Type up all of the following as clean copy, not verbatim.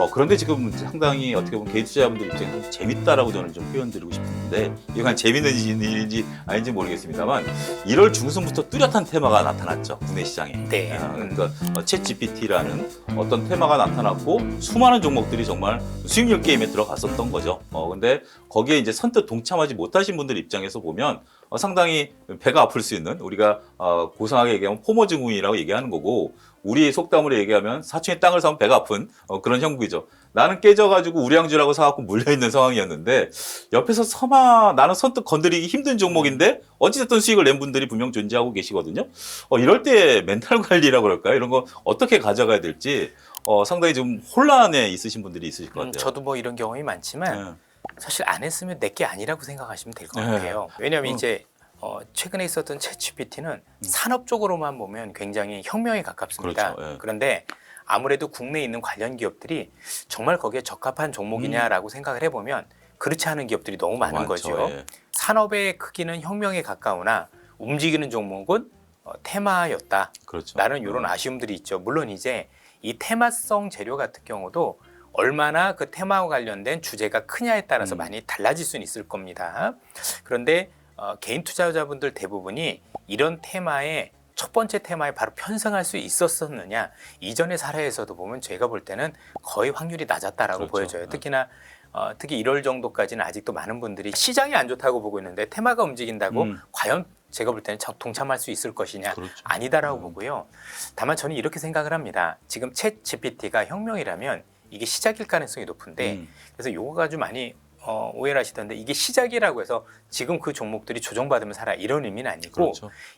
그런데 지금 상당히 어떻게 보면 개인 투자자분들 입장에서 좀 재밌다라고 저는 좀 표현드리고 싶은데 이게 그냥 재밌는 일인지 아닌지 모르겠습니다만 1월 중순부터 뚜렷한 테마가 나타났죠. 국내 시장에. 네. 그러니까 챗 GPT라는 어떤 테마가 나타났고 수많은 종목들이 정말 수익률 게임에 들어갔었던 거죠. 근데 거기에 이제 선뜻 동참하지 못하신 분들 입장에서 보면 상당히 배가 아플 수 있는 우리가 고상하게 얘기하면 포모 증후군이라고 얘기하는 거고 우리 속담으로 얘기하면 사촌이 땅을 사면 배가 아픈 그런 형국이죠. 나는 깨져가지고 우량주라고 사갖고 물려있는 상황이었는데 옆에서 나는 선뜻 건드리기 힘든 종목인데 어찌됐든 수익을 낸 분들이 분명 존재하고 계시거든요. 이럴 때 멘탈 관리라고 그럴까요? 이런 거 어떻게 가져가야 될지 상당히 좀 혼란에 있으신 분들이 있으실 것 같아요. 저도 뭐 이런 경험이 많지만 사실 안 했으면 내 게 아니라고 생각하시면 될 것 같아요. 왜냐하면 이제 최근에 있었던 챗GPT는 산업 쪽으로만 보면 굉장히 혁명에 가깝습니다. 그렇죠. 그런데 아무래도 국내에 있는 관련 기업들이 정말 거기에 적합한 종목이냐라고 생각을 해보면 그렇지 않은 기업들이 너무 많은 거죠. 산업의 크기는 혁명에 가까우나 움직이는 종목은 테마였다. 그렇죠. 라는 이런 아쉬움들이 있죠. 물론 이제 이 테마성 재료 같은 경우도 얼마나 그 테마와 관련된 주제가 크냐에 따라서 많이 달라질 수는 있을 겁니다. 그런데 개인 투자자분들 대부분이 이런 테마에 첫 번째 테마에 바로 편성할 수 있었느냐 이전의 사례에서도 보면 제가 볼 때는 거의 확률이 낮았다라고 보여져요. 특히 1월 정도까지는 아직도 많은 분들이 시장이 안 좋다고 보고 있는데 테마가 움직인다고 과연 제가 볼 때는 동참할 수 있을 것이냐 아니다라고 보고요. 다만 저는 이렇게 생각을 합니다. 지금 챗 GPT가 혁명이라면 이게 시작일 가능성이 높은데 그래서 요거 가지고 많이 오해를 하시던데 이게 시작이라고 해서 지금 그 종목들이 조정받으면 살아 이런 의미는 아니고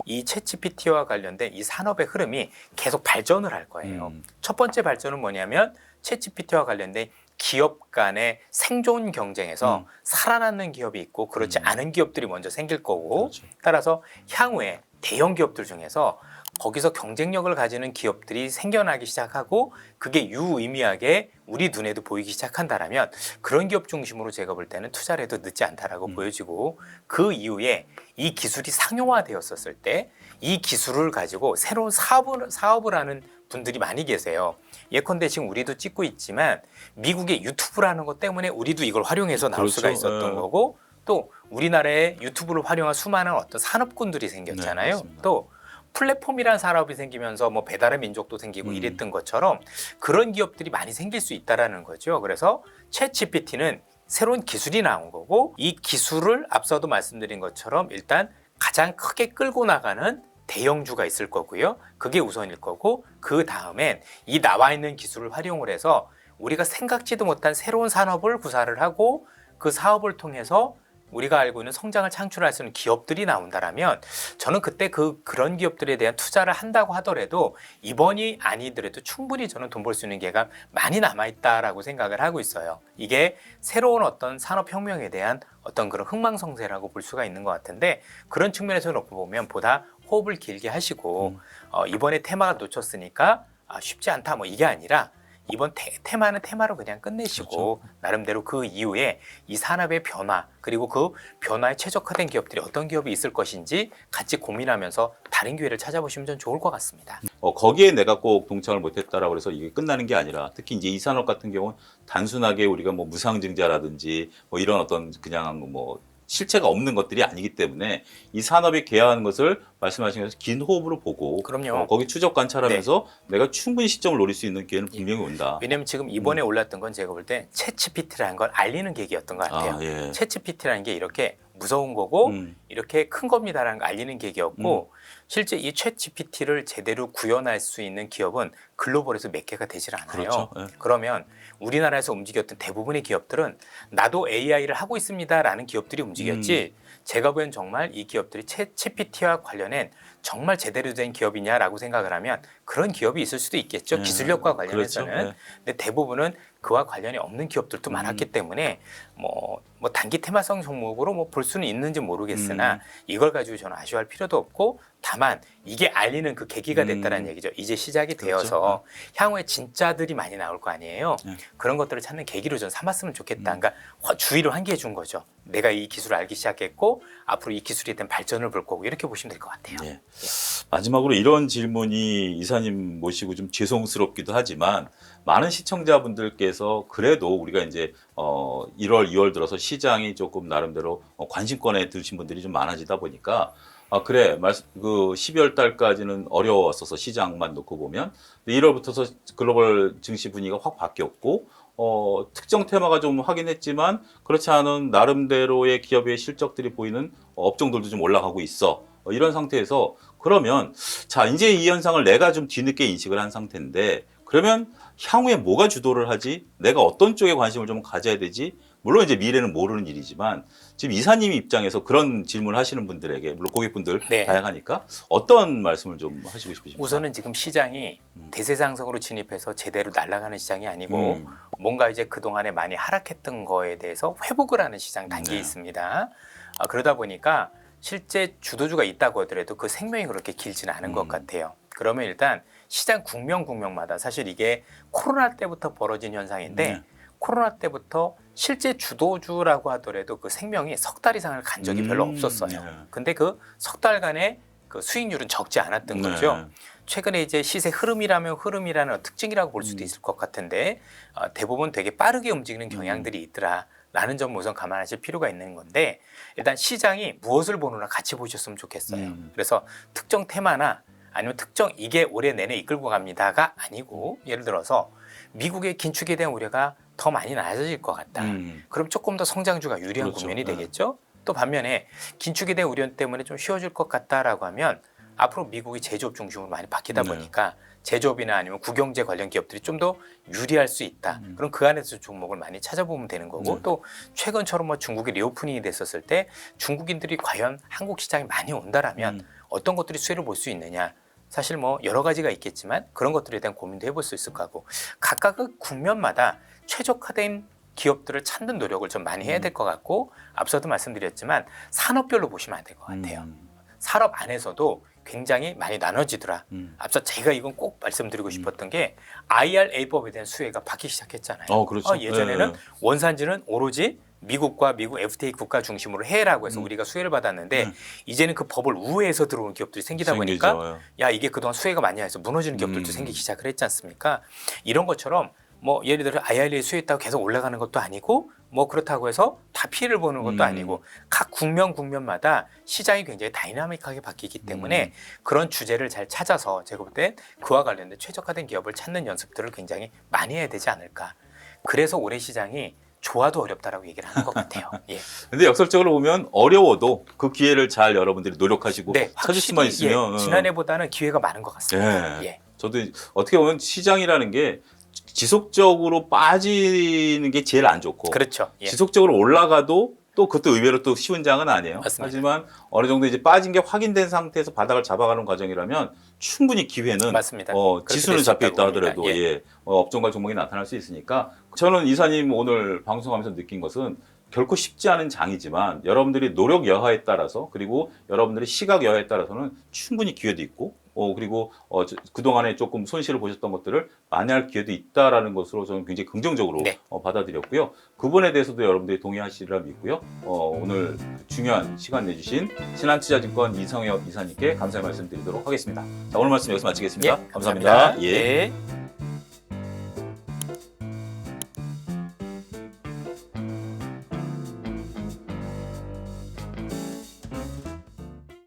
이 챗GPT와 관련된 이 산업의 흐름이 계속 발전을 할 거예요. 첫 번째 발전은 뭐냐면 챗GPT와 관련된 기업 간의 생존 경쟁에서 살아남는 기업이 있고 그렇지 않은 기업들이 먼저 생길 거고 따라서 향후에 대형 기업들 중에서 거기서 경쟁력을 가지는 기업들이 생겨나기 시작하고 그게 유의미하게 우리 눈에도 보이기 시작한다라면 그런 기업 중심으로 제가 볼 때는 투자를 해도 늦지 않다라고 보여지고 그 이후에 이 기술이 상용화되었었을 때 이 기술을 가지고 새로운 사업을 하는 분들이 많이 계세요. 예컨대 지금 우리도 찍고 있지만 미국의 유튜브라는 것 때문에 우리도 이걸 활용해서 나올 수가 있었던 거고 또 우리나라의 유튜브를 활용한 수많은 어떤 산업군들이 생겼잖아요. 또 플랫폼이라는 산업이 생기면서 뭐 배달의 민족도 생기고 이랬던 것처럼 그런 기업들이 많이 생길 수 있다라는 거죠. 그래서 챗 GPT는 새로운 기술이 나온 거고 이 기술을 앞서도 말씀드린 것처럼 일단 가장 크게 끌고 나가는 대형주가 있을 거고요. 그게 우선일 거고 그 다음엔 이 나와 있는 기술을 활용을 해서 우리가 생각지도 못한 새로운 산업을 구사를 하고 그 사업을 통해서 우리가 알고 있는 성장을 창출할 수 있는 기업들이 나온다라면 저는 그때 그런 기업들에 대한 투자를 한다고 하더라도 이번이 아니더라도 충분히 저는 돈 벌 수 있는 기회가 많이 남아있다라고 생각을 하고 있어요. 이게 새로운 어떤 산업혁명에 대한 어떤 그런 흥망성쇠라고 볼 수가 있는 것 같은데 그런 측면에서 놓고 보면 보다 호흡을 길게 하시고 이번에 테마가 놓쳤으니까 쉽지 않다 뭐 이게 아니라 이번 테마는 테마로 그냥 끝내시고 나름대로 그 이후에 이 산업의 변화 그리고 그 변화에 최적화된 기업들이 어떤 기업이 있을 것인지 같이 고민하면서 다른 기회를 찾아보시면 좀 좋을 것 같습니다. 거기에 내가 꼭 동참을 못했다라고 해서 이게 끝나는 게 아니라 특히 이제 이 산업 같은 경우는 단순하게 우리가 뭐 무상증자라든지 뭐 이런 어떤 그냥 뭐 실체가 없는 것들이 아니기 때문에 이 산업이 개화하는 것을 말씀하신 것처럼 긴 호흡으로 보고 거기 추적 관찰하면서 내가 충분히 시점을 노릴 수 있는 기회는 분명히 온다. 왜냐하면 지금 이번에 올랐던 건 제가 볼 때 챗GPT라는 걸 알리는 계기였던 것 같아요. 챗GPT라는 게 이렇게 무서운 거고 이렇게 큰 겁니다라는 걸 알리는 계기였고 실제 이 챗GPT를 제대로 구현할 수 있는 기업은 글로벌에서 몇 개가 되질 않아요. 그러면 우리나라에서 움직였던 대부분의 기업들은 나도 AI를 하고 있습니다라는 기업들이 움직였지 제가 보기엔 정말 이 기업들이 챗GPT와 관련된 정말 제대로 된 기업이냐라고 생각을 하면 그런 기업이 있을 수도 있겠죠. 기술력과 관련해서는. 근데 대부분은 그와 관련이 없는 기업들도 많았기 때문에 뭐 단기 테마성 종목으로 뭐 볼 수는 있는지 모르겠으나 이걸 가지고 저는 아쉬워할 필요도 없고 다만 이게 알리는 그 계기가 됐다는 얘기죠. 이제 시작이 되어서 향후에 진짜들이 많이 나올 거 아니에요. 그런 것들을 찾는 계기로 좀 삼았으면 좋겠다. 그러니까 주의를 환기해 준 거죠. 내가 이 기술을 알기 시작했고 앞으로 이 기술에 대한 발전을 볼 거고 이렇게 보시면 될 것 같아요. 마지막으로 이런 질문이 이사님 모시고 좀 죄송스럽기도 하지만 많은 시청자분들께서 그래도 우리가 이제 1월, 2월 들어서 시장이 조금 나름대로 관심권에 드신 분들이 좀 많아지다 보니까 그래 그 12월 달까지는 어려웠어서 시장만 놓고 보면 1월부터서 글로벌 증시 분위기가 확 바뀌었고 특정 테마가 좀 하긴 했지만 그렇지 않은 나름대로의 기업의 실적들이 보이는 업종들도 좀 올라가고 있어. 이런 상태에서 그러면 자 이제 이 현상을 내가 좀 뒤늦게 인식을 한 상태인데 그러면 향후에 뭐가 주도를 하지? 내가 어떤 쪽에 관심을 좀 가져야 되지? 물론 이제 미래는 모르는 일이지만 지금 이사님 입장에서 그런 질문을 하시는 분들에게 물론 고객분들 네. 다양하니까 어떤 말씀을 좀 하시고 싶으십니까? 우선은 지금 시장이 대세상승으로 진입해서 제대로 날아가는 시장이 아니고 뭔가 이제 그동안에 많이 하락했던 거에 대해서 회복을 하는 시장 단계에 네. 있습니다. 그러다 보니까 실제 주도주가 있다고 하더라도 그 생명이 그렇게 길지는 않은 것 같아요. 그러면 일단 시장 국면마다 사실 이게 코로나 때부터 벌어진 현상인데 코로나 때부터 실제 주도주라고 하더라도 그 생명이 석 달 이상을 간 적이 별로 없었어요. 근데 그 석 달간의 그 수익률은 적지 않았던 거죠. 최근에 이제 시세 흐름이라는 특징이라고 볼 수도 있을 것 같은데 대부분 되게 빠르게 움직이는 경향들이 있더라라는 점 우선 감안하실 필요가 있는 건데 일단 시장이 무엇을 보느나 같이 보셨으면 좋겠어요. 그래서 특정 테마나 아니면 특정 이게 올해 내내 이끌고 갑니다가 아니고 예를 들어서 미국의 긴축에 대한 우려가 더 많이 낮아질 것 같다. 그럼 조금 더 성장주가 유리한 그렇죠. 국면이 되겠죠. 또 반면에 긴축에 대한 우려 때문에 좀 쉬워질 것 같다라고 하면 앞으로 미국이 제조업 중심으로 많이 바뀌다 보니까 제조업이나 아니면 구경제 관련 기업들이 좀 더 유리할 수 있다. 그럼 그 안에서 종목을 많이 찾아보면 되는 거고 또 최근처럼 뭐 중국의 리오프닝이 됐었을 때 중국인들이 과연 한국 시장에 많이 온다라면 어떤 것들이 수혜를 볼 수 있느냐. 사실 뭐 여러 가지가 있겠지만 그런 것들에 대한 고민도 해볼 수 있을 거고 각각의 국면마다 최적화된 기업들을 찾는 노력을 좀 많이 해야 될 것 같고 앞서도 말씀드렸지만 산업별로 보시면 안 될 것 같아요. 산업 안에서도 굉장히 많이 나눠지더라. 앞서 제가 이건 꼭 말씀드리고 싶었던 게 IRA법에 대한 수혜가 받기 시작했잖아요. 그렇죠. 예전에는 원산지는 오로지 미국과 미국 FTA 국가 중심으로 해라고 해서 우리가 수혜를 받았는데 이제는 그 법을 우회해서 들어오는 기업들이 생기다 보니까 야 이게 그동안 수혜가 많이 해서 무너지는 기업들도 생기기 시작을 했지 않습니까? 이런 것처럼 뭐 예를 들어 IRA 수혜했다고 계속 올라가는 것도 아니고 뭐 그렇다고 해서 다 피해를 보는 것도 아니고 각 국면마다 시장이 굉장히 다이나믹하게 바뀌기 때문에 그런 주제를 잘 찾아서 제가 볼 때 그와 관련된 최적화된 기업을 찾는 연습들을 굉장히 많이 해야 되지 않을까. 그래서 올해 시장이 좋아도 어렵다라고 얘기를 하는 것 같아요. 예. 근데 역설적으로 보면 어려워도 그 기회를 잘 여러분들이 노력하시고 찾을 수만 있으면 지난해보다는 기회가 많은 것 같습니다. 예. 저도 어떻게 보면 시장이라는 게 지속적으로 빠지는 게 제일 안 좋고 그렇죠. 예. 지속적으로 올라가도 또 그것도 의외로 또 쉬운 장은 아니에요. 맞습니다. 하지만 어느 정도 이제 빠진 게 확인된 상태에서 바닥을 잡아가는 과정이라면 충분히 기회는 맞습니다. 지수는 잡혀 있다 하더라도 예. 업종과 종목이 나타날 수 있으니까 저는 이사님 오늘 방송하면서 느낀 것은 결코 쉽지 않은 장이지만 여러분들이 노력 여하에 따라서 그리고 여러분들의 시각 여하에 따라서는 충분히 기회도 있고 그리고 그동안에 조금 손실을 보셨던 것들을 만회할 기회도 있다라는 것으로 저는 굉장히 긍정적으로 받아들였고요. 그분에 대해서도 여러분들이 동의하시리라 믿고요. 오늘 중요한 시간 내주신 신한투자증권 이성엽 이사님께 감사의 말씀 드리도록 하겠습니다. 자, 오늘 말씀 여기서 마치겠습니다. 감사합니다. 예.